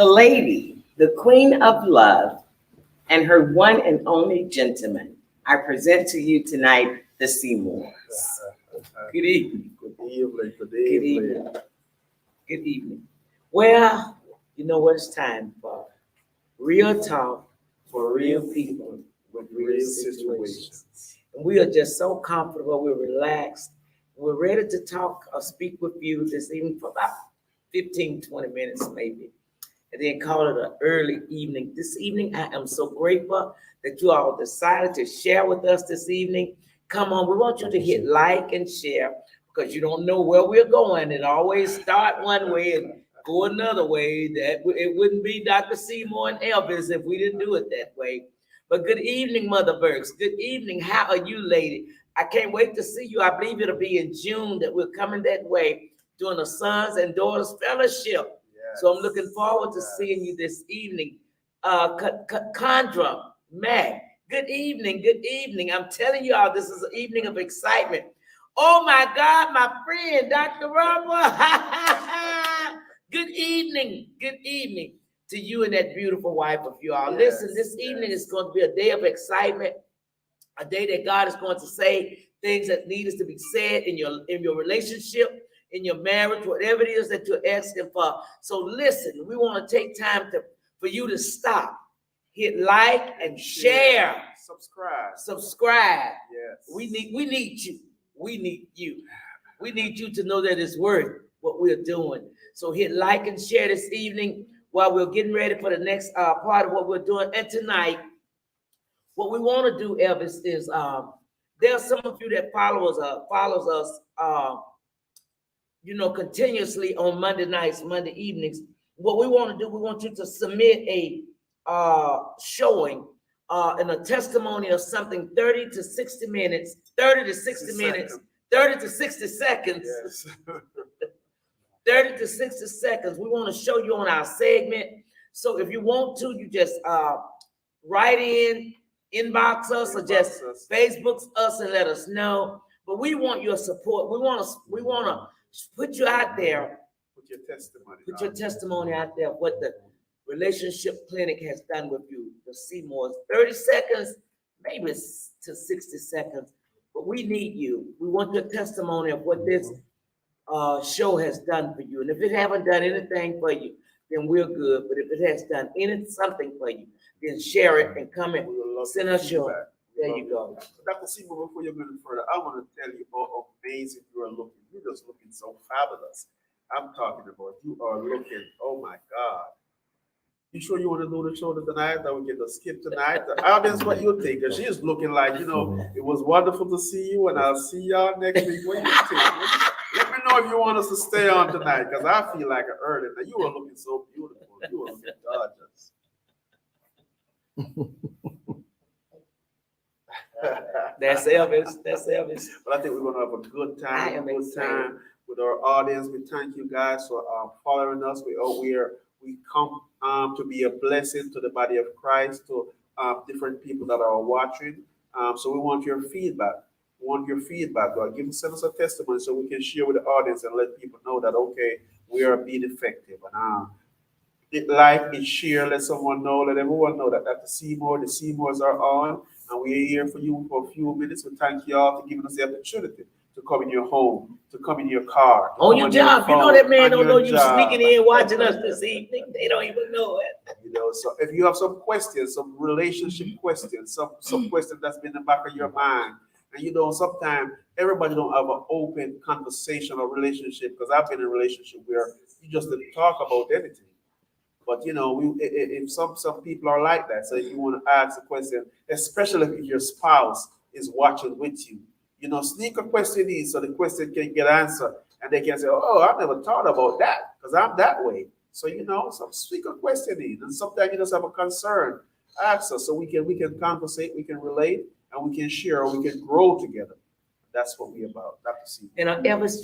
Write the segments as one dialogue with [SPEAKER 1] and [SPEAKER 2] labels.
[SPEAKER 1] the lady, the queen of love, and her one and only gentleman. I present to you tonight the Seymours. Good evening.
[SPEAKER 2] Good evening. Good
[SPEAKER 1] Good
[SPEAKER 2] evening.
[SPEAKER 1] evening. Good evening. Well, you know what it's time for? Real talk for real people with real situations. And we are just so comfortable, we're relaxed, we're ready to talk or speak with you this evening for about 15, 20 minutes maybe, and then call it an early evening. This evening, I am so grateful that you all decided to share with us this evening. Come on, we want you to hit like and share because you don't know where we're going. It always start one way and go another way. It wouldn't be Dr. Seymour and Elvis if we didn't do it that way. But good evening, Mother Burks. Good evening. How are you, lady? I can't wait to see you. I believe it'll be in June that we're coming that way doing a Sons and Daughters Fellowship.
[SPEAKER 2] Yes.
[SPEAKER 1] So I'm looking forward to seeing you this evening. Condra, Mac, good evening. Good evening. I'm telling you all, this is an evening of excitement. Oh my God, my friend, Dr. Robert. Good evening. Good evening to you and that beautiful wife of you all.
[SPEAKER 2] Yes,
[SPEAKER 1] Listen, this evening is going to be a day of excitement, a day that God is going to say things that need to be said in your relationship, in your marriage, whatever it is that you're asking for. So listen, we want to take time for you to stop, hit like and share. Subscribe.
[SPEAKER 2] Yes.
[SPEAKER 1] We need you. We need you. We need you to know that it's worth what we're doing. So hit like and share this evening while we're getting ready for the next part of what we're doing. And tonight, what we want to do, Elvis, is there are some of you that follows us, continuously on Monday nights, Monday evenings. What we want to do, we want you to submit a showing and a testimony of something 30 to 60 minutes, 30 to 60 minutes, 30 to 60 seconds.
[SPEAKER 2] Yes.
[SPEAKER 1] 30 to 60 seconds. We want to show you on our segment. So if you want to, you just write in, inbox us, or just Facebook us and let us know. But we want your support. We want to put you out there.
[SPEAKER 2] Put your testimony.
[SPEAKER 1] Put your testimony out there. What the relationship clinic has done with you. The Seymours, 30 seconds, maybe to 60 seconds. But we need you. We want your testimony of what this show has done for you. And if it haven't done anything for you, then we're good. But if it has done something for you, then share it and comment. Send us your. There you go.
[SPEAKER 2] Dr. Seymour, before you go any further, I want to tell you how amazing you are looking. You're just looking so fabulous. I'm talking about you are looking, oh my God. You sure you want to do the show tonight? That we get to skip tonight? The audience, what you think? She is looking like, it was wonderful to see you, and I'll see y'all next week. What do you think? Let me know if you want us to stay on tonight, because I feel like I earned it. Now, you are looking so beautiful. You are looking gorgeous.
[SPEAKER 1] That's Elvis.
[SPEAKER 2] But I think we're going to have a good time. Time with our audience. We thank you guys for following us. We come to be a blessing to the body of Christ, to different people that are watching. So we want your feedback. God, send us a testimony so we can share with the audience and let people know that, okay, we are being effective. And hit share, let someone know, let everyone know that the Seymours are on, and we are here for you for a few minutes. We thank you all for giving us the opportunity to come in your home, to come in your car.
[SPEAKER 1] On your job. You know that man don't know you sneaking in watching us this evening. They don't even know it.
[SPEAKER 2] So if you have some questions, some relationship questions, some questions that's been in the back of your mind, and sometimes everybody don't have an open conversation or relationship, because I've been in a relationship where you just didn't talk about anything. But if some people are like that, so if you want to ask a question, especially if your spouse is watching with you, sneak a question in so the question can get answered, and they can say, "Oh, I never thought about that because I'm that way." So some sneak a question in, and sometimes you just have a concern, ask us so we can conversate, we can relate, and we can share, we can grow together. That's what we're about. Dr.
[SPEAKER 1] And Elvis,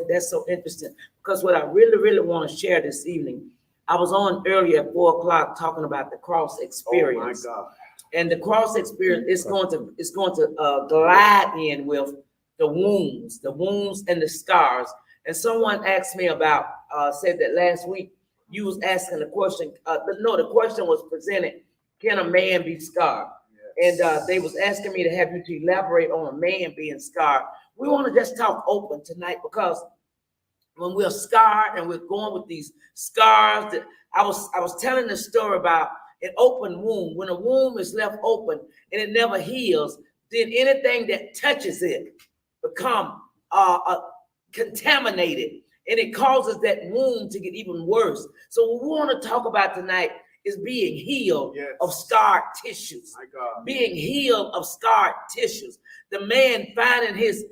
[SPEAKER 1] that's so interesting, because what I really, really want to share this evening, I was on earlier at 4:00 talking about the cross experience.
[SPEAKER 2] Oh my God.
[SPEAKER 1] And the cross experience is going to glide in with the wounds and the scars. And someone asked me about said that last week you was asking the question. The question was presented: can a man be scarred?
[SPEAKER 2] Yes.
[SPEAKER 1] And they was asking me to have you to elaborate on a man being scarred. We want to just talk open tonight because when we're scarred and we're going with these scars, that I was telling the story about an open wound. When a wound is left open and it never heals, then anything that touches it become contaminated, and it causes that wound to get even worse. So what we want to talk about tonight is being healed of scarred tissues.
[SPEAKER 2] My God.
[SPEAKER 1] Being healed of scarred tissues. The man finding his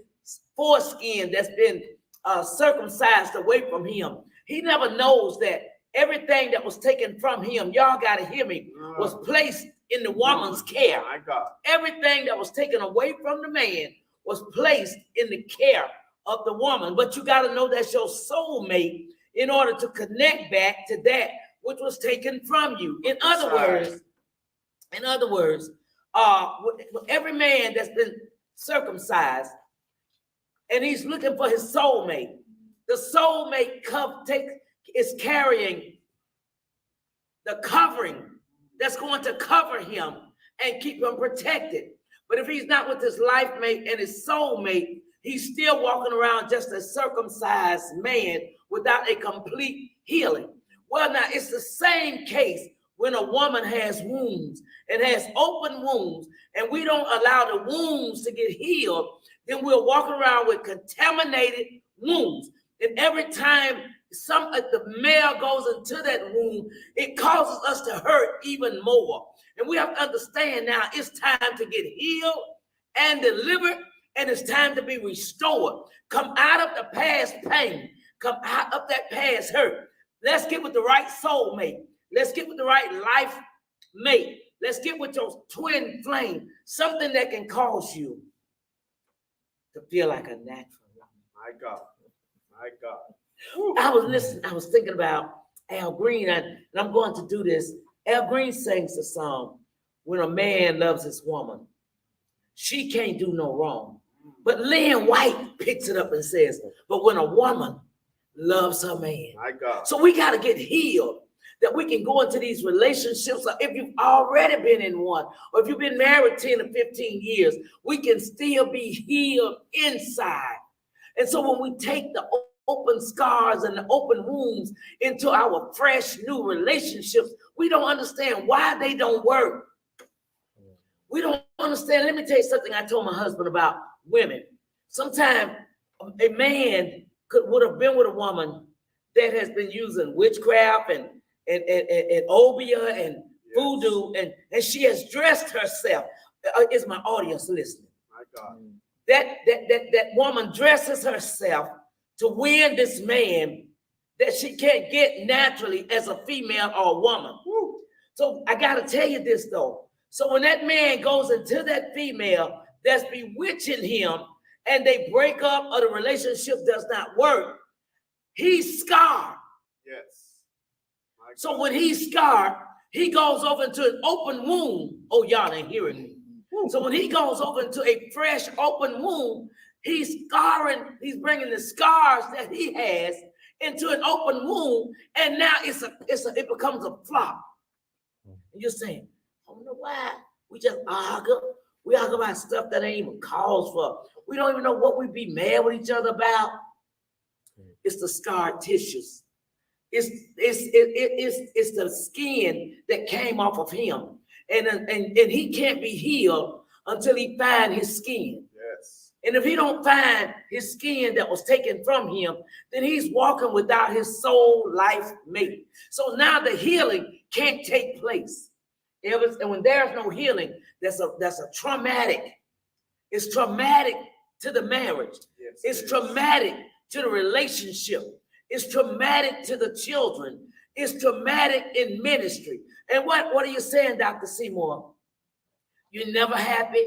[SPEAKER 1] foreskin that's been circumcised away from him. He never knows that everything that was taken from him, y'all got to hear me, was placed in the woman's care.
[SPEAKER 2] My God.
[SPEAKER 1] Everything that was taken away from the man was placed in the care of the woman. But you got to know that's your soulmate in order to connect back to that which was taken from you. In other words, every man that's been circumcised and he's looking for his soulmate, the soulmate is carrying the covering that's going to cover him and keep him protected. But if he's not with his life mate and his soulmate, he's still walking around just a circumcised man without a complete healing. Well, now it's the same case when a woman has wounds and has open wounds, and we don't allow the wounds to get healed, then we're walking around with contaminated wounds. And every time the male goes into that wound, it causes us to hurt even more. And we have to understand now it's time to get healed and delivered, and it's time to be restored. Come out of the past pain. Come out of that past hurt. Let's get with the right soulmate. Let's get with the right life mate. Let's get with your twin flame. Something that can cause you to feel like a natural woman.
[SPEAKER 2] My God. My God.
[SPEAKER 1] I was listening. I was thinking about Al Green, and I'm going to do this. Al Green sings a song, "When a man loves his woman, she can't do no wrong." But Lynn White picks it up and says, "But when a woman loves her man."
[SPEAKER 2] My God.
[SPEAKER 1] So we got to get healed, that we can go into these relationships. If you've already been in one, or if you've been married 10 or 15 years, we can still be healed inside. And so when we take the open scars and the open wounds into our fresh new relationships, we don't understand why they don't work. We don't understand. Let me tell you something I told my husband about women. Sometimes a man would have been with a woman that has been using witchcraft and obia and voodoo, and she has dressed herself. Is my audience listening?
[SPEAKER 2] My God.
[SPEAKER 1] That woman dresses herself to win this man that she can't get naturally as a female or a woman. Woo. So I got to tell you this though. So when that man goes into that female that's bewitching him, and they break up or the relationship does not work, he's scarred.
[SPEAKER 2] Yes.
[SPEAKER 1] So when he's scarred, he goes over into an open wound. Oh, y'all ain't hearing me. So when he goes over into a fresh open wound, he's bringing the scars that he has into an open wound, and now it becomes a flop. And you're saying, I don't know why. We just argue. We argue about stuff that ain't even cause for. We don't even know what we be mad with each other about. It's the scarred tissues. It's the skin that came off of him. And he can't be healed until he find his skin.
[SPEAKER 2] Yes.
[SPEAKER 1] And if he don't find his skin that was taken from him, then he's walking without his soul life mate. So now the healing can't take place. And when there's no healing, that's a traumatic. It's traumatic to the marriage.
[SPEAKER 2] Yes,
[SPEAKER 1] it's traumatic to the relationship. It's traumatic to the children. It's traumatic in ministry. And what are you saying, Dr. Seymour? You're never happy.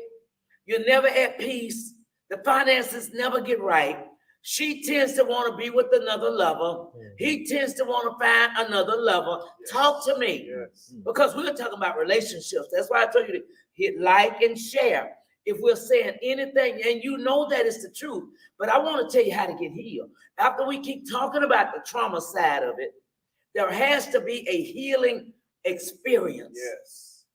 [SPEAKER 1] You're never at peace. The finances never get right. She tends to want to be with another lover. He tends to want to find another lover. Yes. Talk to me.
[SPEAKER 2] Yes.
[SPEAKER 1] Because we're talking about relationships. That's why I told you to hit like and share if we're saying anything, and you know that it's the truth. But I want to tell you how to get healed. After we keep talking about the trauma side of it, There has to be a healing experience.
[SPEAKER 2] Yes.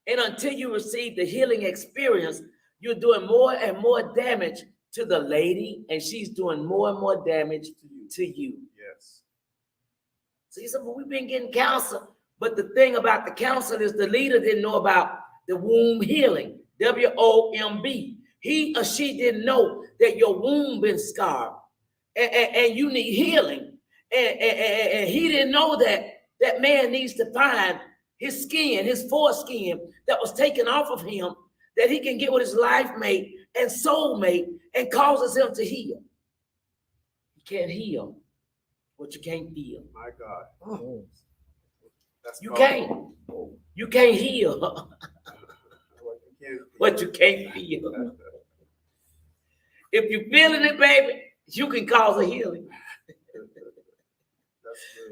[SPEAKER 1] And until you receive the healing experience, you're doing more and more damage to the lady, and she's doing more and more damage to you.
[SPEAKER 2] Yes.
[SPEAKER 1] So you said, well, we've been getting counsel. But the thing about the counsel is the leader didn't know about the womb healing, WOMB. He or she didn't know that your womb been scarred and you need healing. And he didn't know that that man needs to find his skin, his foreskin that was taken off of him, that he can get with his life mate and soulmate and causes him to heal. You can't heal what you can't feel.
[SPEAKER 2] My God.
[SPEAKER 1] Oh.
[SPEAKER 2] That's
[SPEAKER 1] You
[SPEAKER 2] powerful.
[SPEAKER 1] can't. You can't heal what you can't feel. If you're feeling it, baby, you can cause a healing.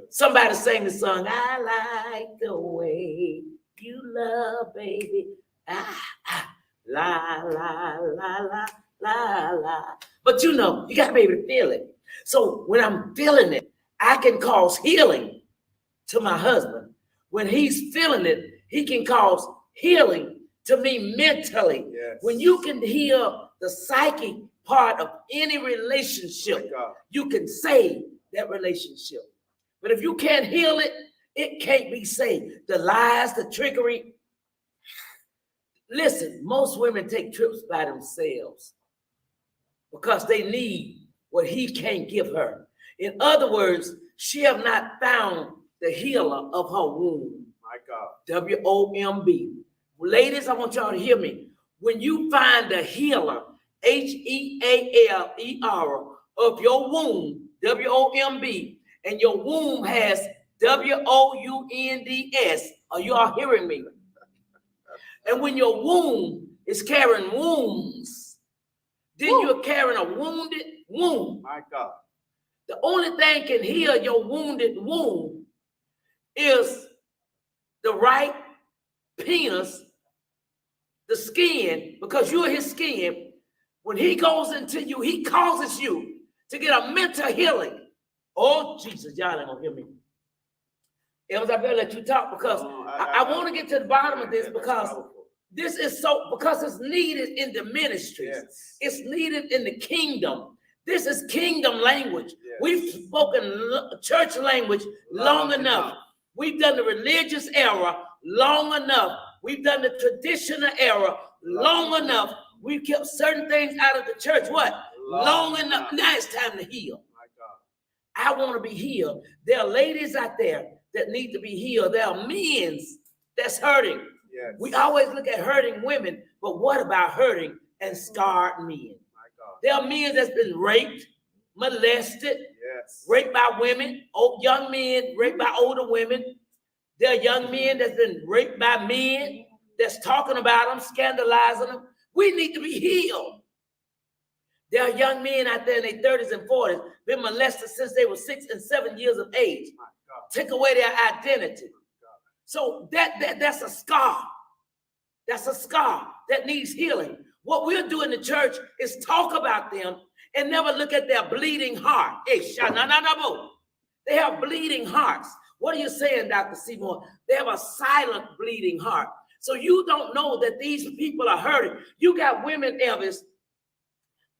[SPEAKER 1] Somebody sang the song, I like the way you love, baby. Ah, ah, la, la, la, la, la, la. But you know, you got to be able to feel it. So when I'm feeling it, I can cause healing to my husband. When he's feeling it, he can cause healing to me mentally.
[SPEAKER 2] Yes.
[SPEAKER 1] When you can heal the psychic part of any relationship, you can save that relationship. But if you can't heal it, it can't be saved. The lies, the trickery. Listen, most women take trips by themselves because they need what he can't give her. In other words, she have not found the healer of her womb.
[SPEAKER 2] My God.
[SPEAKER 1] WOMB. Ladies, I want y'all to hear me. When you find the healer, HEALER, of your womb, WOMB, and your womb has WOUNDS, are you all hearing me? And when your womb is carrying wounds, then you're carrying a wounded womb.
[SPEAKER 2] My God.
[SPEAKER 1] The only thing can heal your wounded womb is the right penis, the skin, because you're his skin. When he goes into you, he causes you to get a mental healing. Oh, Jesus, y'all ain't gonna hear me. Elvis, I better let you talk because I want to get to the bottom of this because this is because it's needed in the ministry.
[SPEAKER 2] Yes.
[SPEAKER 1] It's needed in the kingdom. This is kingdom language.
[SPEAKER 2] Yes.
[SPEAKER 1] We've spoken church language long enough. We've done the religious era long enough. We've done the traditional era long enough. We've kept certain things out of the church. What? Long enough. Now it's time to heal.
[SPEAKER 2] My God.
[SPEAKER 1] I want to be healed. There are ladies out there that need to be healed. There are men that's hurting.
[SPEAKER 2] Yes.
[SPEAKER 1] We always look at hurting women, but what about hurting and scarred men?
[SPEAKER 2] My God.
[SPEAKER 1] There are men that's been raped, molested,
[SPEAKER 2] Yes.
[SPEAKER 1] raped by women, young men raped by older women. There are young men that's been raped by men that's talking about them, scandalizing them. We need to be healed. There are young men out there in their 30s and 40s, been molested since they were 6 and 7 years of age. Take away their identity. So that's a scar. That's a scar that needs healing. What we'll do in the church is talk about them and never look at their bleeding heart. They have bleeding hearts. What are you saying, Dr. Seymour? They have a silent bleeding heart. So you don't know that these people are hurting. You got women, Elvis,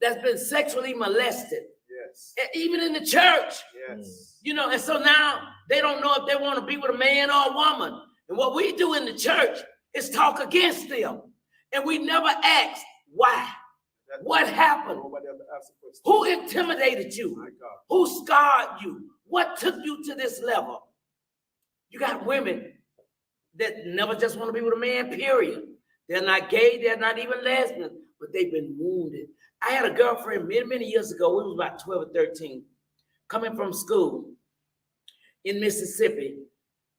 [SPEAKER 1] that's been sexually molested.
[SPEAKER 2] Yes.
[SPEAKER 1] And even in the church.
[SPEAKER 2] Yes.
[SPEAKER 1] You know, and so now they don't know if they want to be with a man or a woman. And what we do in the church is talk against them. And we never ask why. What happened? Who intimidated you?
[SPEAKER 2] My God.
[SPEAKER 1] Who scarred you? What took you to this level? You got women that never just want to be with a man, period. They're not gay, they're not even lesbian, but they've been wounded. I had a girlfriend many years ago, we was about 12 or 13, coming from school in Mississippi,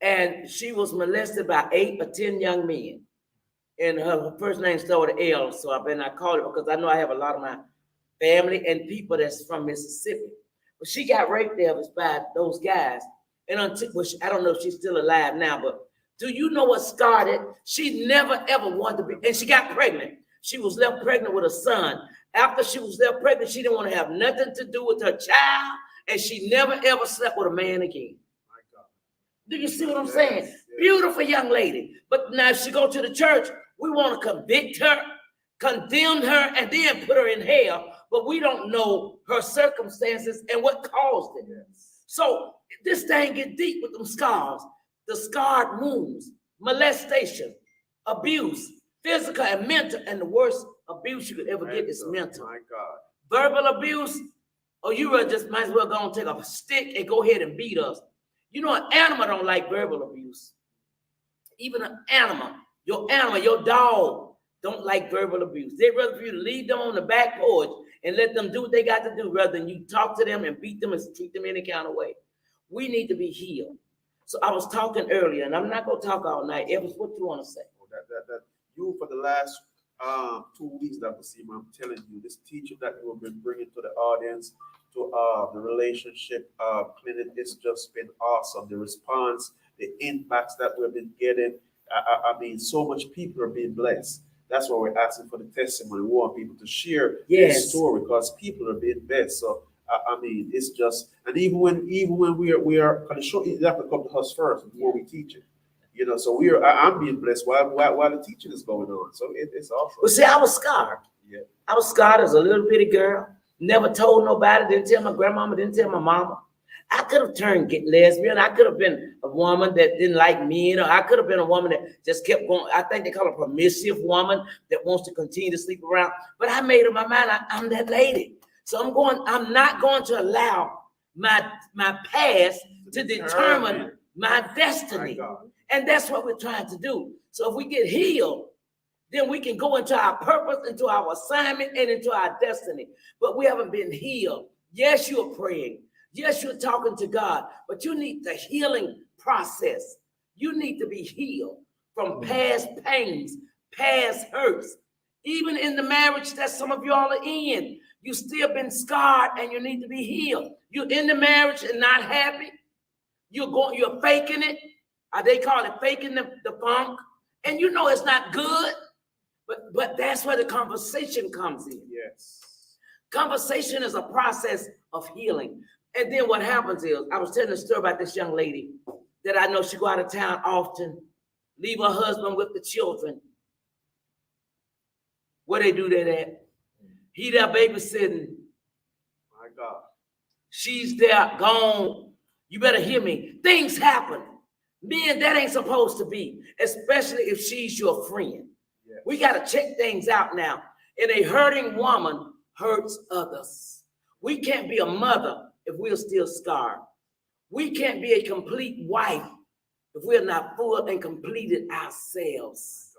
[SPEAKER 1] and she was molested by 8 or 10 young men. And her first name started with L, so I better not call it because I know I have a lot of my family and people that's from Mississippi. But she got raped there by those guys. And until, I don't know if she's still alive now, but do you know what started? She never ever wanted to be, and she got pregnant. She was left pregnant with a son. After she was left pregnant, she didn't want to have nothing to do with her child, and she never ever slept with a man again.
[SPEAKER 2] My God.
[SPEAKER 1] Do you see what I'm saying? Yes. Beautiful young lady. But now if she go to the church, we want to convict her, condemn her, and then put her in hell. But we don't know her circumstances and what caused it. Yes. So this thing get deep with them scars. The scarred wounds, molestation, abuse, physical and mental, and the worst abuse you could ever get is mental. My God. Verbal abuse, or you just might as well go and take a stick and go ahead and beat us. You know, an animal don't like verbal abuse. Even an animal, your dog don't like verbal abuse. They'd rather for you to leave them on the back porch and let them do what they got to do rather than you talk to them and beat them and treat them any kind of way. We need to be healed. So I was talking earlier, and I'm not going to talk all night. Evans, what you want to say?
[SPEAKER 2] That you, for the last 2 weeks, Dr. Seymour, I'm telling you, this teaching that you have been bringing to the audience, to the relationship clinic, it's just been awesome. The response, the impacts that we've been getting, I mean, so much people are being blessed. That's why we're asking for the testimony. We want people to share their story because people are being blessed. So I mean, it's just, and even when we are kind of showing, you have to come to us first before we teach it. You know, so I'm being blessed while the teaching is going on. So it's awesome.
[SPEAKER 1] Well, see, I was scarred. Yeah. I was scarred as a little bitty girl. Never told nobody, didn't tell my grandmama, didn't tell my mama. I could have turned lesbian. I could have been a woman that didn't like men, or I could have been a woman that just kept going. I think they call it a permissive woman that wants to continue to sleep around. But I made up my mind, I'm that lady. So I'm not going to allow my past to determine my destiny. And that's what we're trying to do. So if we get healed, then we can go into our purpose, into our assignment, and into our destiny. But we haven't been healed. Yes, you're praying. Yes, you're talking to God, but you need the healing process. You need to be healed from past pains, past hurts. Even in the marriage that some of y'all are in, you still been scarred and you need to be healed. You're in the marriage and not happy. You're faking it. They call it faking the funk. And you know it's not good. But that's where the conversation comes in. Yes. Conversation is a process of healing. And then what happens is, I was telling a story about this young lady that I know she go out of town often, leave her husband with the children. Where they do that at? He there babysitting. My God. She's there, gone. You better hear me. Things happen. Men, that ain't supposed to be, especially if she's your friend. Yes. We got to check things out now. And a hurting woman hurts others. We can't be a mother if we're still scarred. We can't be a complete wife if we're not full and completed ourselves.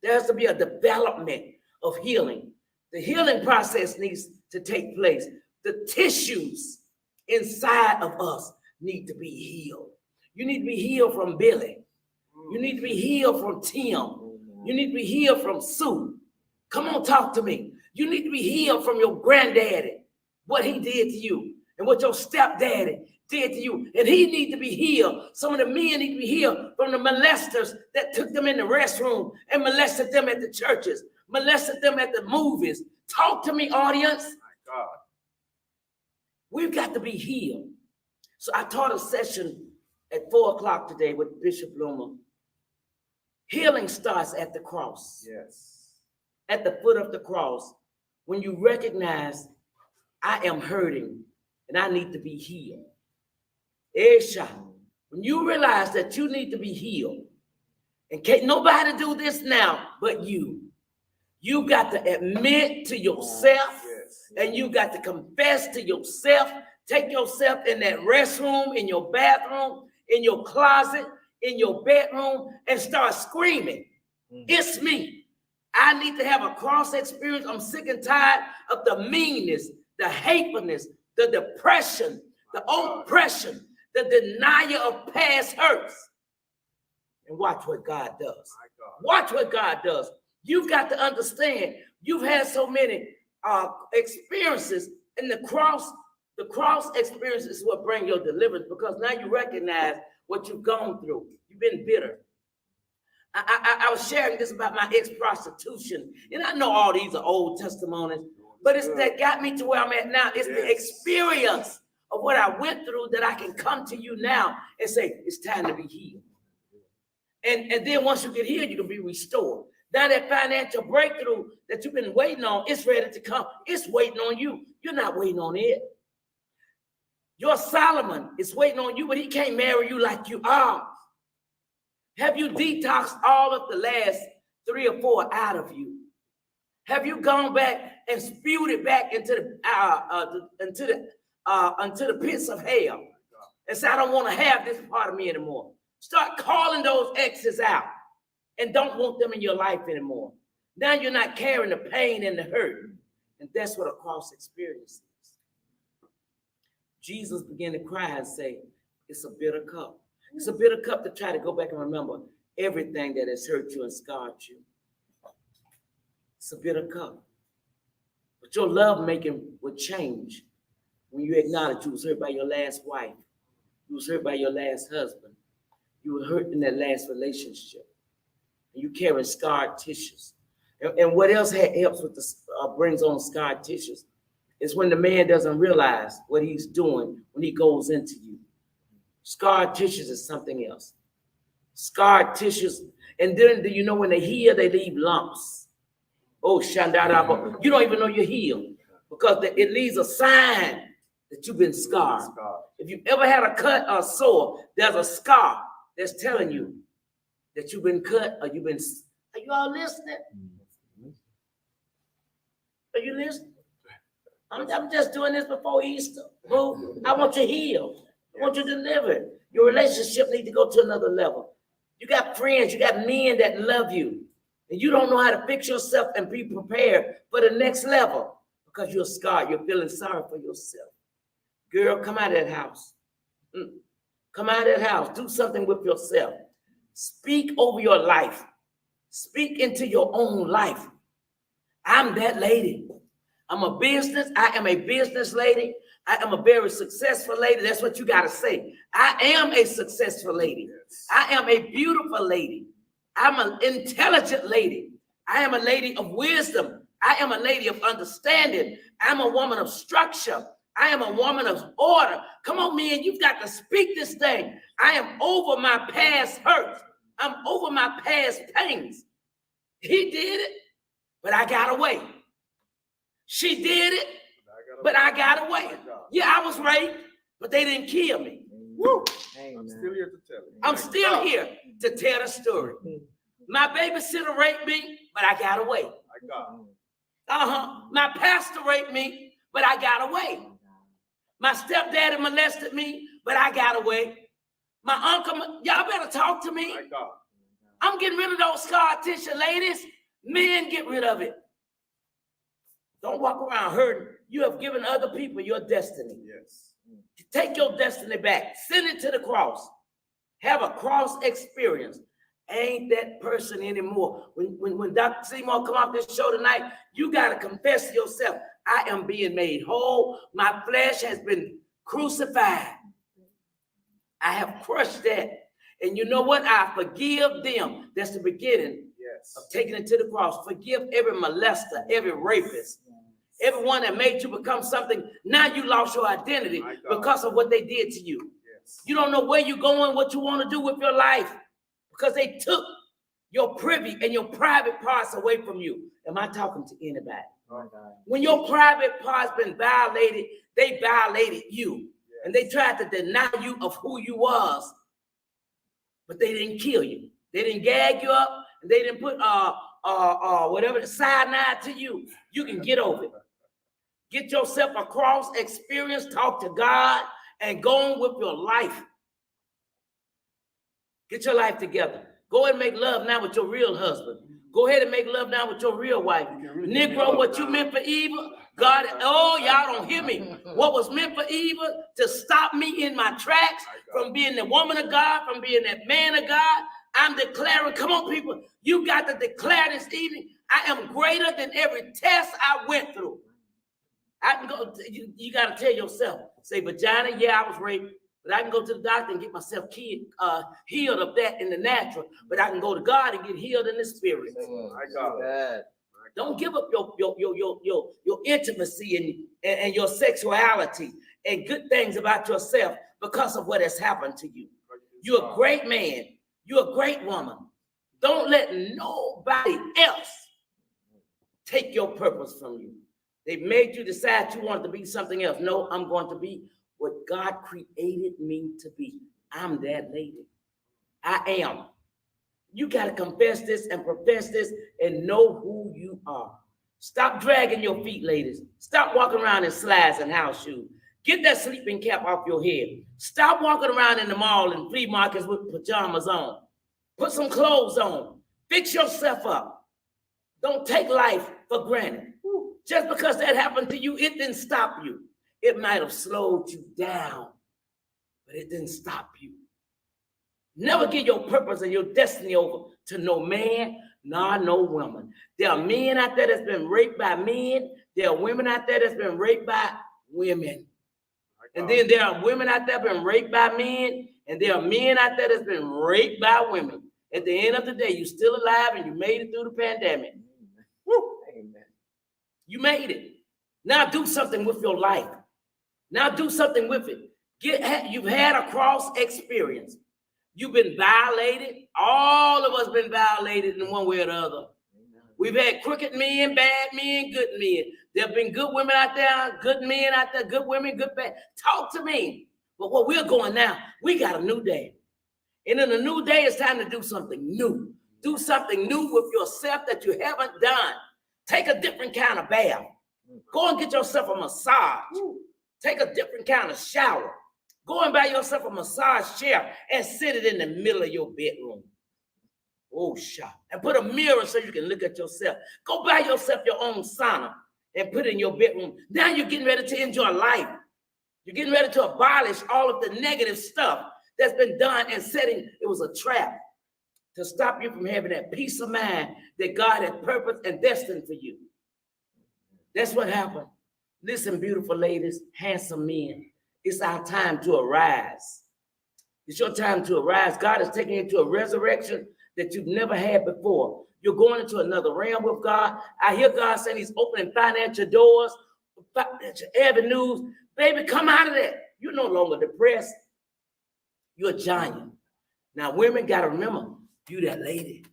[SPEAKER 1] There has to be a development of healing. The healing process needs to take place. The tissues inside of us need to be healed. You need to be healed from Billy. You need to be healed from Tim. You need to be healed from Sue. Come on, talk to me. You need to be healed from your granddaddy, what he did to you, and what your stepdaddy did to you. And he needs to be healed. Some of the men need to be healed from the molesters that took them in the restroom and molested them at the churches, molested them at the movies. Talk to me, audience. My God. We've got to be healed. So I taught a session at 4:00 today with Bishop Bloomer. Healing starts at the cross. Yes. At the foot of the cross. When you recognize I am hurting and I need to be healed. Esha. When you realize that you need to be healed, and can't nobody do this now but you. You got to admit to yourself, and you got to confess to yourself. Take yourself in that restroom, in your bathroom, in your closet, in your bedroom, and start screaming. It's me. I need to have a cross experience. I'm sick and tired of the meanness, the hatefulness, the depression, the oppression, the denial of past hurts. And watch what God does. Watch what God does. You've got to understand, you've had so many experiences, and the cross experience is what brings your deliverance, because now you recognize what you've gone through. You've been bitter. I was sharing this about my ex-prostitution, and I know all these are old testimonies, but it's that got me to where I'm at now. It's the experience of what I went through that I can come to you now and say, it's time to be healed. And then once you get healed, you can be restored. Now that financial breakthrough that you've been waiting on, it's ready to come. It's waiting on you. You're not waiting on it. Your Solomon is waiting on you, but he can't marry you like you are. Have you detoxed all of the last 3 or 4 out of you? Have you gone back and spewed it back into the pits of hell and said, I don't want to have this part of me anymore? Start calling those exes out and don't want them in your life anymore. Now you're not carrying the pain and the hurt. And that's what a cross experience is. Jesus began to cry and say, it's a bitter cup. It's a bitter cup to try to go back and remember everything that has hurt you and scarred you. It's a bitter cup. But your love making would change when you acknowledge you was hurt by your last wife. You was hurt by your last husband. You were hurt in that last relationship. And you carry scarred tissues. And what else helps with the brings on scarred tissues is when the man doesn't realize what he's doing when he goes into you. Scarred tissues is something else. Scarred tissues, and then you know when they heal, they leave lumps. Oh, Shandara, you don't even know you're healed because it leaves a sign that you've been scarred. If you've ever had a cut or sore, there's a scar that's telling you that you've been cut or you've been. Are you all listening? Are you listening? I'm just doing this before Easter. Boo, I want you healed. I want you delivered. Your relationship needs to go to another level. You got friends, you got men that love you, and you don't know how to fix yourself and be prepared for the next level because you're scarred. You're feeling sorry for yourself. Girl, come out of that house. Come out of that house. Do something with yourself. Speak over your life. Speak into your own life. I'm that lady. I am a business lady. I am a very successful lady. That's what you got to say. I am a successful lady. I am a beautiful lady. I'm an intelligent lady. I am a lady of wisdom. I am a lady of understanding. I'm a woman of structure. I am a woman of order. Come on, man, you've got to speak this thing. I am over my past hurts. I'm over my past pains. He did it, but I got away. She did it, but I got away. Yeah, I was raped, but they didn't kill me. Woo.
[SPEAKER 2] I'm still here to tell it.
[SPEAKER 1] I'm still here to tell the story. My babysitter raped me, but I got away. My pastor raped me, but I got away. My stepdaddy molested me, but I got away. My uncle, y'all better talk to me. I'm getting rid of those scar tissue, ladies. Men, get rid of it. Don't walk around hurting. You have given other people your destiny.
[SPEAKER 2] Yes.
[SPEAKER 1] Take your destiny back. Send it to the cross. Have a cross experience. Ain't that person anymore. When Dr. Seymour come off this show tonight, you got to confess to yourself, I am being made whole. My flesh has been crucified. I have crushed that. And you know what? I forgive them. That's the beginning of taking it to the cross. Forgive every molester, every rapist, everyone that made you become something. Now you lost your identity because of what they did to you. You don't know where you're going, what you want to do with your life because they took your privy and your private parts away from you. Am I talking to anybody? When your private parts been violated, they violated you. And they tried to deny you of who you was. But they didn't kill you. They didn't gag you up. And they didn't put whatever the cyanide to you. You can get over it. Get yourself a cross experience. Talk to God and go on with your life. Get your life together. Go ahead and make love now with your real husband. Go ahead and make love now with your real wife. Negro, what you meant for evil, God, oh, y'all don't hear me. What was meant for evil to stop me in my tracks from being the woman of God, from being that man of God, I'm declaring, come on, people, you got to declare this evening, I am greater than every test I went through. I can go, you got to tell yourself, say, vagina, yeah, I was raped. But I can go to the doctor and get myself healed of that in the natural. But I can go to God and get healed in the spirit. Don't give up your intimacy and your sexuality and good things about yourself because of what has happened to you. You're a great man. You're a great woman. Don't let nobody else take your purpose from you. They made you decide you wanted to be something else. No, I'm going to be what God created me to be. I'm that lady. I am. You got to confess this and profess this and know who you are. Stop dragging your feet, ladies. Stop walking around in slides and house shoes. Get that sleeping cap off your head. Stop walking around in the mall and flea markets with pajamas on. Put some clothes on. Fix yourself up. Don't take life for granted. Just because that happened to you, it didn't stop you. It might have slowed you down, but it didn't stop you. Never give your purpose and your destiny over to no man, nor no woman. There are men out there that's been raped by men. There are women out there that's been raped by women. And then there are women out there been raped by men. And there are men out there that's been raped by women. At the end of the day, you're still alive and you made it through the pandemic. Woo. Amen. You made it. Now do something with your life. Now do something with it. You've had a cross experience. You've been violated. All of us been violated in one way or the other. We've had crooked men, bad men, good men. There have been good women out there, good men out there, good women, good bad. Talk to me. But what we're going now, we got a new day. And in a new day, it's time to do something new. Do something new with yourself that you haven't done. Take a different kind of bath. Go and get yourself a massage. Take a different kind of shower. Go and buy yourself a massage chair and sit it in the middle of your bedroom. Oh, shop. And put a mirror so you can look at yourself. Go buy yourself your own sauna and put it in your bedroom. Now you're getting ready to enjoy life. You're getting ready to abolish all of the negative stuff that's been done and setting. It was a trap to stop you from having that peace of mind that God had purposed and destined for you. That's what happened. Listen, beautiful ladies, handsome men. It's our time to arise. It's your time to arise. God is taking you to a resurrection that you've never had before. You're going into another realm with God. I hear God saying he's opening financial doors, financial avenues. Baby, come out of that. You're no longer depressed. You're a giant. Now, women got to remember, you that lady.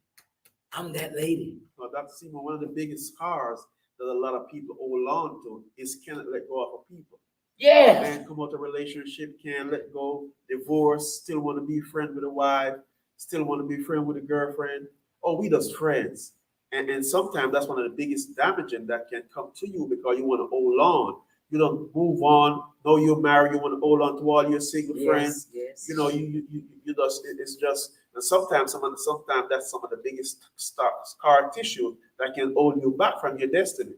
[SPEAKER 1] I'm that lady.
[SPEAKER 2] Well, Dr. Seymour, one of the biggest scars that a lot of people hold on to is cannot let go of people.
[SPEAKER 1] Yes.
[SPEAKER 2] Man come out of a relationship, can't let go, divorce, still want to be friend with a wife, still want to be friend with a girlfriend. Oh, we just friends. And sometimes that's one of the biggest damaging that can come to you because you want to hold on. You don't move on. No, you're married. You want to hold on to all your single friends.
[SPEAKER 1] Yes.
[SPEAKER 2] You know, you just, it's just, and sometimes that's some of the biggest scar tissue that can hold you back from your destiny.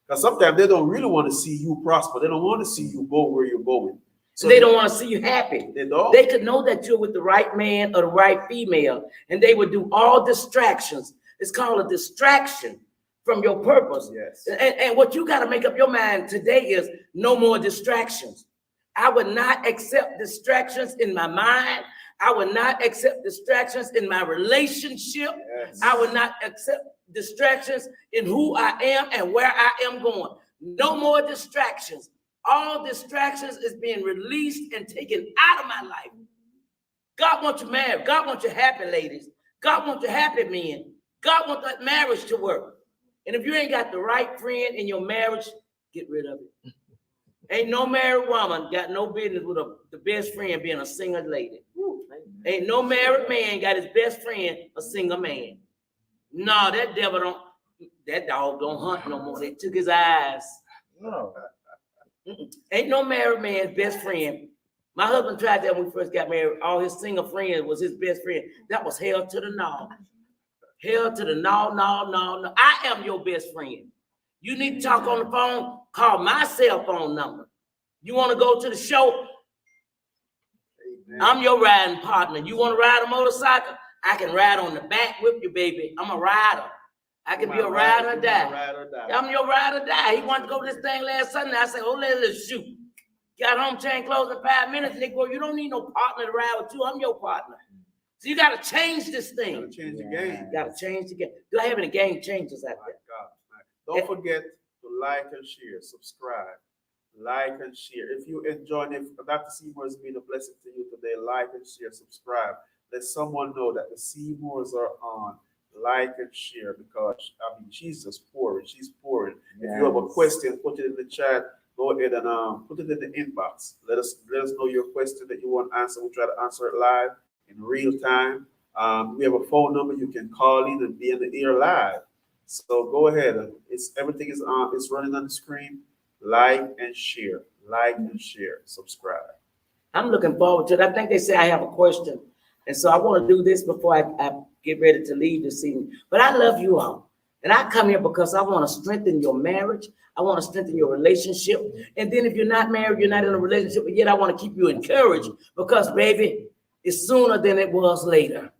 [SPEAKER 2] Because sometimes they don't really want to see you prosper. They don't want to see you go where you're going.
[SPEAKER 1] So they don't want to see you happy.
[SPEAKER 2] They don't.
[SPEAKER 1] They could know that you're with the right man or the right female, and they would do all distractions. It's called a distraction from your purpose.
[SPEAKER 2] Yes.
[SPEAKER 1] And what you got to make up your mind today is no more distractions. I would not accept distractions in my mind. I would not accept distractions in my relationship.
[SPEAKER 2] Yes.
[SPEAKER 1] I would not accept distractions in who I am and where I am going. No more distractions. All distractions is being released and taken out of my life. God wants you married. God wants you happy, ladies. God wants you happy, men. God wants that marriage to work. And if you ain't got the right friend in your marriage, get rid of it. Ain't no married woman got no business with the best friend being a single lady. Ain't no married man got his best friend a single man. No, that dog don't hunt no more. They took his eyes. No. Ain't no married man's best friend. My husband tried that when we first got married. All his single friends was his best friend. That was hell to the no. Hell to the no. I am your best friend. You need to talk on the phone, call my cell phone number. You want to go to the show? Amen. I'm your riding partner. You want to ride a motorcycle? I can ride on the back with you, baby. I'm a rider. I can be a ride or die. I'm your ride or die. He wanted to go to this thing last Sunday. I said, oh, let's shoot. Got home, changed clothes in 5 minutes. And they go, you don't need no partner to ride with you. I'm your partner. So you got to change this thing.
[SPEAKER 2] Got to change the game.
[SPEAKER 1] You got to change the game. Do I have any game changers out there?
[SPEAKER 2] Don't forget to like and share, subscribe. like and share. If you enjoyed, if Dr. Seymour has been a blessing to you today, like and share, subscribe. Let someone know that the Seymours are on. Like and share, because I mean she's just pouring. She's pouring. If you have a question, put it in the chat. Go ahead and put it in the inbox. Let us know your question that you want answered. We'll try to answer it live in real time. We have a phone number you can call in and be in the air live. So go ahead. Everything is on. It's running on the screen. Like and share. Like and share. Subscribe.
[SPEAKER 1] I'm looking forward to it. I think they say I have a question. And so I want to do this before I get ready to leave this evening. But I love you all. And I come here because I want to strengthen your marriage. I want to strengthen your relationship. And then if you're not married, you're not in a relationship, but yet I want to keep you encouraged because, baby, it's sooner than it was later.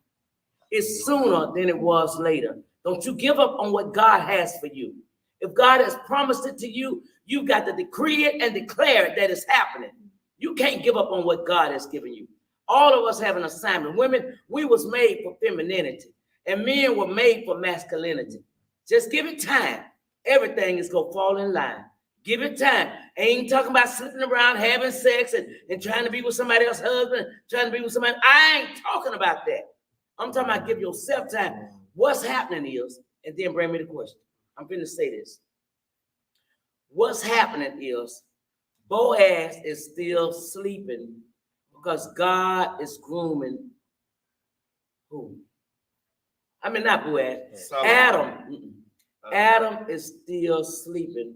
[SPEAKER 1] It's sooner than it was later. Don't you give up on what God has for you. If God has promised it to you, you've got to decree it and declare it that it's happening. You can't give up on what God has given you. All of us have an assignment. Women, we was made for femininity, and men were made for masculinity. Just give it time. Everything is going to fall in line. Give it time. I ain't talking about slipping around, having sex, and trying to be with somebody else's husband, trying to be with somebody. I ain't talking about that. I'm talking about give yourself time. What's happening is, and then bring me the question. I'm going to say this. What's happening is Boaz is still sleeping because God is grooming who? I mean, not Boaz. Adam. Adam is still sleeping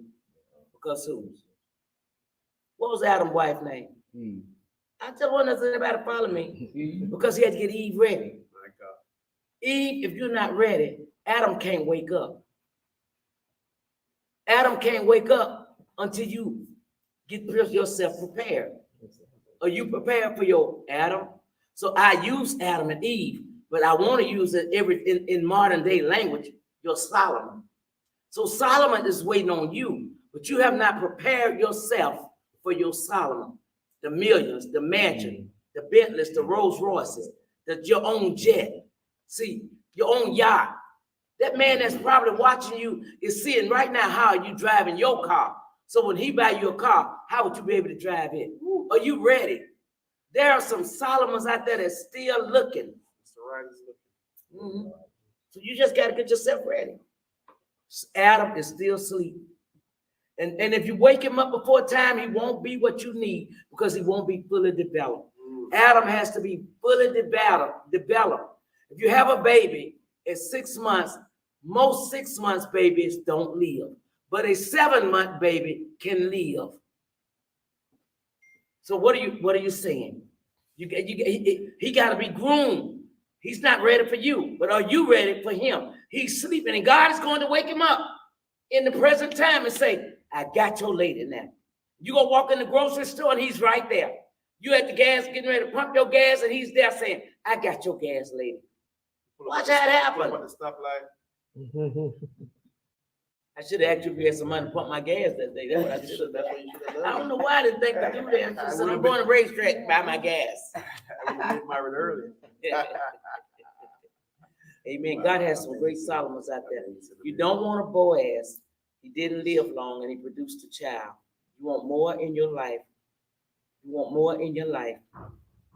[SPEAKER 1] because who? What was Adam's wife's name? I just want everybody to follow me because he had to get Eve ready.
[SPEAKER 2] My God.
[SPEAKER 1] Eve, if you're not ready, Adam can't wake up. Adam can't wake up until you get yourself prepared. Are you prepared for your Adam? So I use Adam and Eve, but I want to use it in modern day language, your Solomon. So Solomon is waiting on you, but you have not prepared yourself for your Solomon. The millions, the mansion, the Bentleys, the Rolls Royces, your own jet. See, your own yacht. That man that's probably watching you is seeing right now how you driving your car. So when he buy you a car, how would you be able to drive it? Are you ready? There are some Solomons out there that's still looking. Mm-hmm. So you just got to get yourself ready. Adam is still asleep. And if you wake him up before time, he won't be what you need because he won't be fully developed. Adam has to be fully developed. If you have a baby at 6 months, most 6 months babies don't live, but a 7-month baby can live. So what are you saying? He got to be groomed. He's not ready for you, but are you ready for him? He's sleeping, and God is going to wake him up in the present time and say, I got your lady now. You go walk in the grocery store and he's right there. You at the gas getting ready to pump your gas and he's there saying, I got your gas, lady. Watch how it happen. I should have asked you if you had some money to pump my gas that day. That's what I should have done. I don't know why I didn't think to do that. I said, I'm going to racetrack by my gas.
[SPEAKER 2] I would have been married early.
[SPEAKER 1] Amen. God has some great Solomons out there. You don't want a Boaz. He didn't live long and he produced a child. You want more in your life. You want more in your life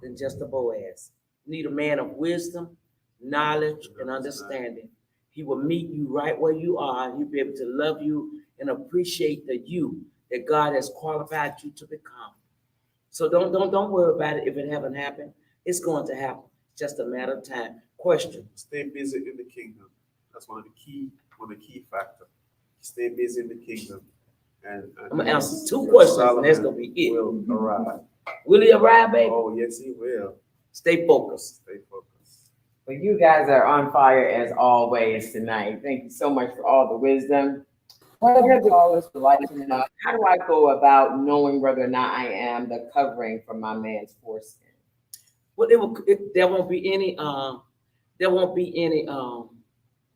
[SPEAKER 1] than just a Boaz. You need a man of wisdom, knowledge, and understanding. He will meet you right where you are, and he'll be able to love you and appreciate the you that God has qualified you to become. So don't worry about it if it haven't happened. It's going to happen. It's just a matter of time. Question.
[SPEAKER 2] Stay busy in the kingdom. That's one of the key factors. Stay busy in the kingdom. And
[SPEAKER 1] I'm gonna answer 2 questions, and that's gonna be it.
[SPEAKER 2] Will arrive.
[SPEAKER 1] Will he arrive, baby?
[SPEAKER 2] Oh, yes, he will.
[SPEAKER 1] Stay focused.
[SPEAKER 2] Stay focused.
[SPEAKER 3] Well, you guys are on fire as always tonight. Thank you so much for all the wisdom. One of your callers would like to know, how do I go about knowing whether or not I am the covering for my man's foreskin?
[SPEAKER 1] Well, there won't be any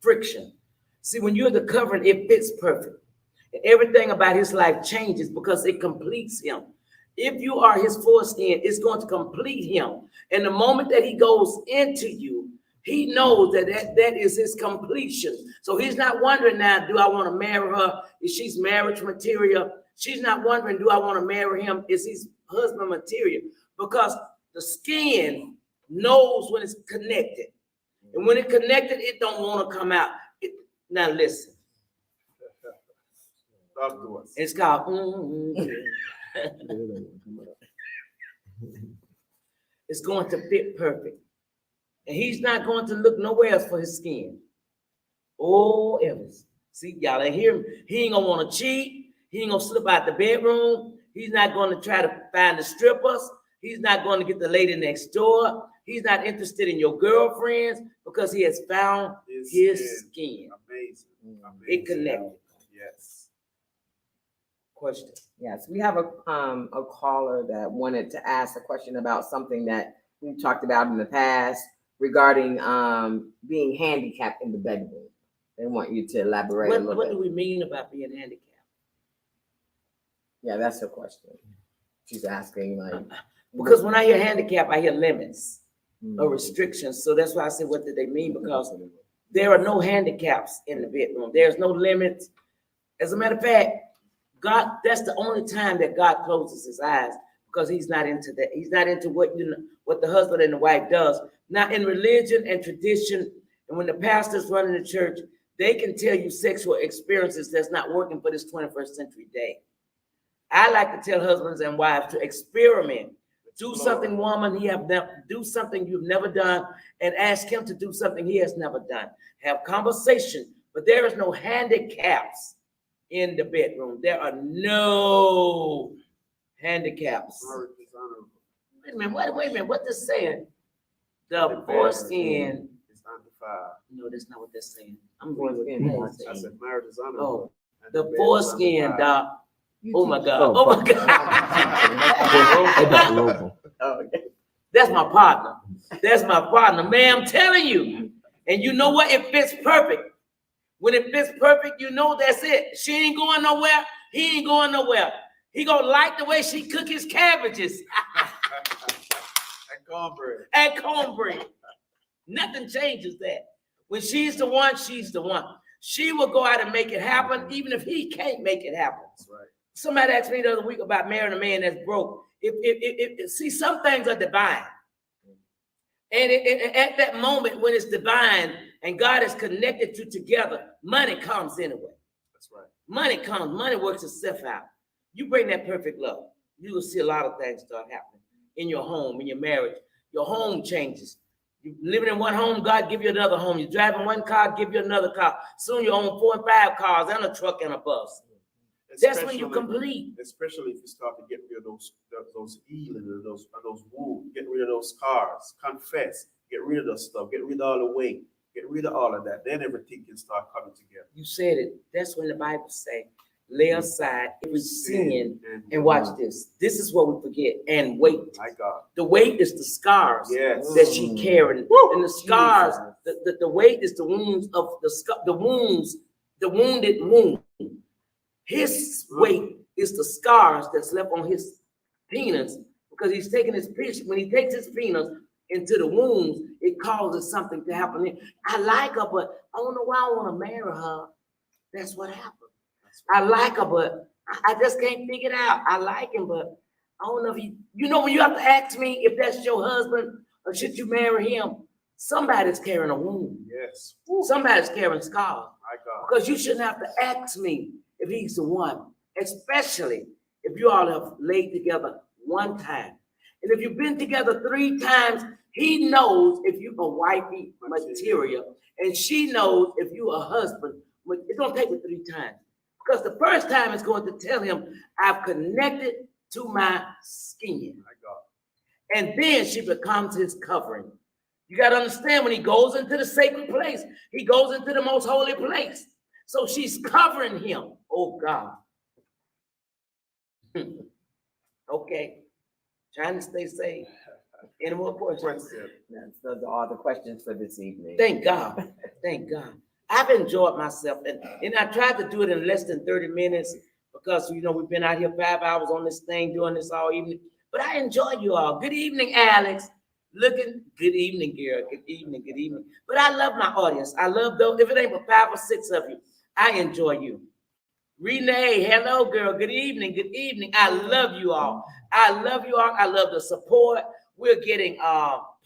[SPEAKER 1] friction. See, when you're the covering, it fits perfect. Everything about his life changes because it completes him. If you are his foreskin, it's going to complete him. And the moment that he goes into you, he knows that is his completion. So he's not wondering now, do I want to marry her? If she's marriage material? She's not wondering, do I want to marry him? Is his husband material? Because the skin knows when it's connected. And when it's connected, it don't want to come out. Now listen.
[SPEAKER 2] Talk to us.
[SPEAKER 1] It's called It's going to fit perfect. And he's not going to look nowhere else for his skin. Oh, Evans. See, y'all ain't hear him. He ain't gonna want to cheat. He ain't gonna slip out the bedroom. He's not going to try to find the strippers. He's not going to get the lady next door. He's not interested in your girlfriends because he has found his skin.
[SPEAKER 2] Amazing.
[SPEAKER 1] It connected.
[SPEAKER 2] Yes.
[SPEAKER 3] Question. Yes, we have a caller that wanted to ask a question about something that we talked about in the past regarding being handicapped in the bedroom. They want you to elaborate a little
[SPEAKER 1] What
[SPEAKER 3] bit.
[SPEAKER 1] do we mean about being handicapped?
[SPEAKER 3] Yeah, that's her question. She's asking like
[SPEAKER 1] Because when I hear handicap, I hear limits or restrictions. So that's why I said, what did they mean? Because there are no handicaps in the bedroom. There's no limits. As a matter of fact, God, that's the only time that God closes his eyes because he's not into that. He's not into what the husband and the wife does. Now in religion and tradition, and when the pastor's running the church, they can tell you sexual experiences that's not working for this 21st century day. I like to tell husbands and wives to experiment. Do something, woman, do something you've never done, and ask him to do something he has never done. Have conversation, but there is no handicaps in the bedroom. There are no handicaps. Wait a minute, what this saying? The foreskin.
[SPEAKER 2] It's undefiled.
[SPEAKER 1] No, that's not what they're saying.
[SPEAKER 3] I'm going with
[SPEAKER 2] I said marriage is honorable.
[SPEAKER 1] Oh, the foreskin, doc. Oh my God.
[SPEAKER 4] Oh,
[SPEAKER 1] Oh my God. That's my partner. That's my partner. Man, I'm telling you. And you know what? It fits perfect. When it fits perfect, you know that's it. She ain't going nowhere. He ain't going nowhere. He gonna like the way she cook his cabbages.
[SPEAKER 2] And cornbread.
[SPEAKER 1] And cornbread. Nothing changes that. When she's the one, she's the one. She will go out and make it happen, even if he can't make it happen.
[SPEAKER 2] That's right.
[SPEAKER 1] Somebody asked me the other week about marrying a man that's broke. See, some things are divine. And at that moment when it's divine and God is connected you together, money comes anyway.
[SPEAKER 2] That's right.
[SPEAKER 1] Money comes, money works itself out. You bring that perfect love, you will see a lot of things start happening in your home, in your marriage. Your home changes. You living in one home, God give you another home. You're driving one car, give you another car. Soon you own 4 and 5 cars and a truck and a bus. That's when you complete.
[SPEAKER 2] Especially if you start to get rid of those healing and those wounds, get rid of those scars, confess, get rid of the stuff, get rid of all the weight, get rid of all of that. Then everything can start coming together.
[SPEAKER 1] You said it. That's when the Bible says, lay aside every sin and watch this. This is what we forget. And wait.
[SPEAKER 2] My God.
[SPEAKER 1] The weight is the scars that she carried. And the scars, the weight is the wounds of the wounded wound. His weight is the scars that's left on his penis because he's taking his penis. When he takes his penis into the wounds, it causes something to happen. I like her, but I don't know why I want to marry her. That's what happened. I like her, but I just can't figure it out. I like him, but I don't know if when you have to ask me if that's your husband or should you marry him, somebody's carrying a wound.
[SPEAKER 2] Yes.
[SPEAKER 1] Somebody's carrying scars.
[SPEAKER 2] My God.
[SPEAKER 1] Because you shouldn't have to ask me if he's the one, especially if you all have laid together one time. And if you've been together 3 times, he knows if you're a wifey material, and she knows if you're a husband. It's going to take it 3 times. Because the first time it's going to tell him, I've connected to my skin.
[SPEAKER 2] My God.
[SPEAKER 1] And then she becomes his covering. You got to understand, when he goes into the sacred place, he goes into the most holy place. So she's covering him. Oh, God. Okay. Trying to stay safe. Any more questions?
[SPEAKER 3] Those are all the questions for this evening.
[SPEAKER 1] Thank God. Thank God. I've enjoyed myself. And I tried to do it in less than 30 minutes because, we've been out here 5 hours on this thing, doing this all evening. But I enjoy you all. Good evening, Alex. Good evening, girl. Good evening, good evening. But I love my audience. I love those. If it ain't but 5 or 6 of you, I enjoy you. Renee, hello, girl. Good evening. Good evening. I love you all. I love you all. I love the support. We're getting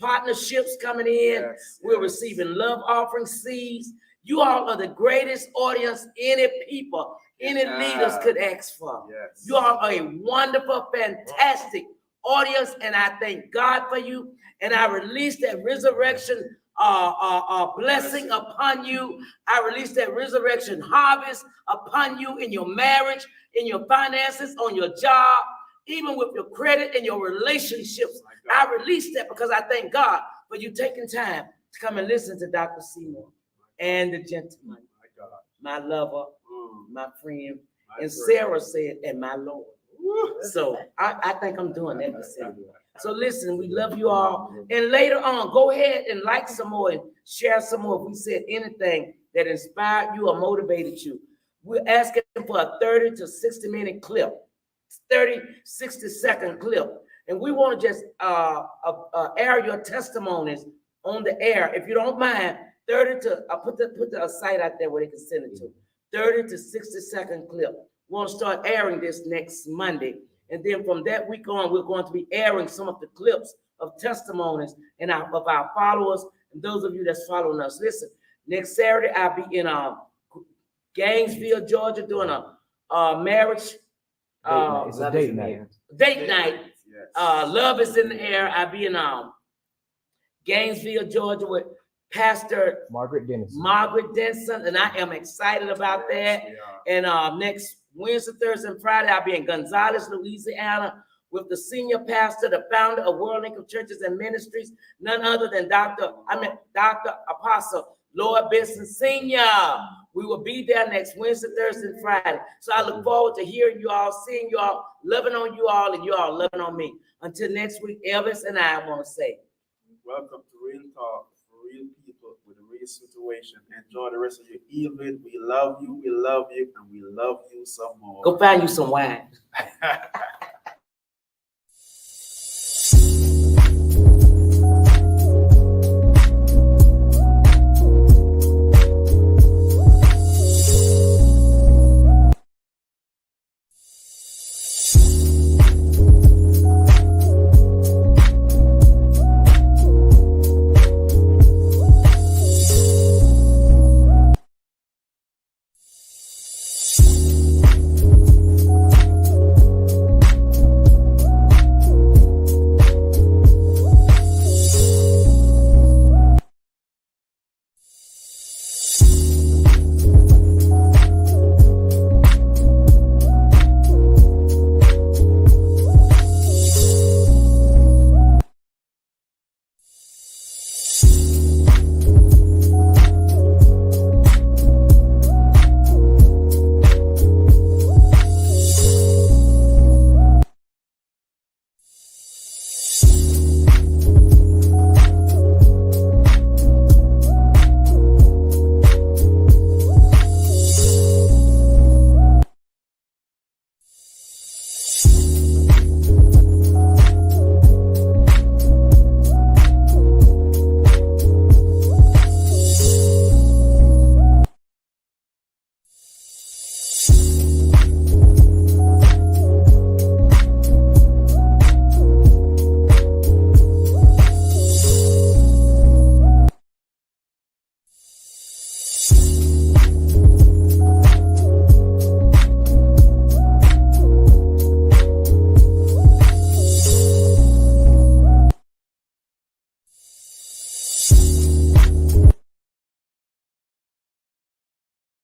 [SPEAKER 1] partnerships coming in.
[SPEAKER 2] Yes,
[SPEAKER 1] We're
[SPEAKER 2] yes.
[SPEAKER 1] receiving love offering seeds. You all are the greatest audience any people, any leaders could ask for.
[SPEAKER 2] Yes.
[SPEAKER 1] You all are a wonderful, fantastic audience, and I thank God for you. And I release that resurrection blessing upon you. I release that resurrection harvest upon you in your marriage, in your finances, on your job, even with your credit and your relationships. I release that because I thank God for you taking time to come and listen to Dr. Seymour and the gentleman, my lover, my friend, and Sarah said, and my Lord. So I think I'm doing that for Sarah. So listen, we love you all. And later on, go ahead and like some more and share some more if we said anything that inspired you or motivated you. We're asking for a 30 to 60 minute clip, 30, 60-second clip. And we want to just air your testimonies on the air. If you don't mind, 30 to, put the site out there where they can send it to. 30 to 60-second clip. We want to start airing this next Monday. And then from that week on, we're going to be airing some of the clips of testimonies and of our followers and those of you that's following us. Listen, next Saturday, I'll be in Gainesville, Georgia, doing a marriage.
[SPEAKER 4] It's a date night.
[SPEAKER 1] Date night.
[SPEAKER 2] Yes.
[SPEAKER 1] Love is in the air. I'll be in Gainesville, Georgia with Pastor
[SPEAKER 4] Margaret
[SPEAKER 1] Denson, and I am excited about that. And next Wednesday, Thursday, and Friday, I'll be in Gonzales, Louisiana, with the senior pastor, the founder of World Link of Churches and Ministries, none other than Dr. Apostle Lloyd Benson Sr. We will be there next Wednesday, Thursday, and Friday. So I look forward to hearing you all, seeing you all, loving on you all, and you all loving on me. Until next week, Elvis and I want to say,
[SPEAKER 2] welcome to Real Talk for real people with a real situation. Enjoy the rest of your evening. We love you, and we love you some more.
[SPEAKER 1] Go find you some wine.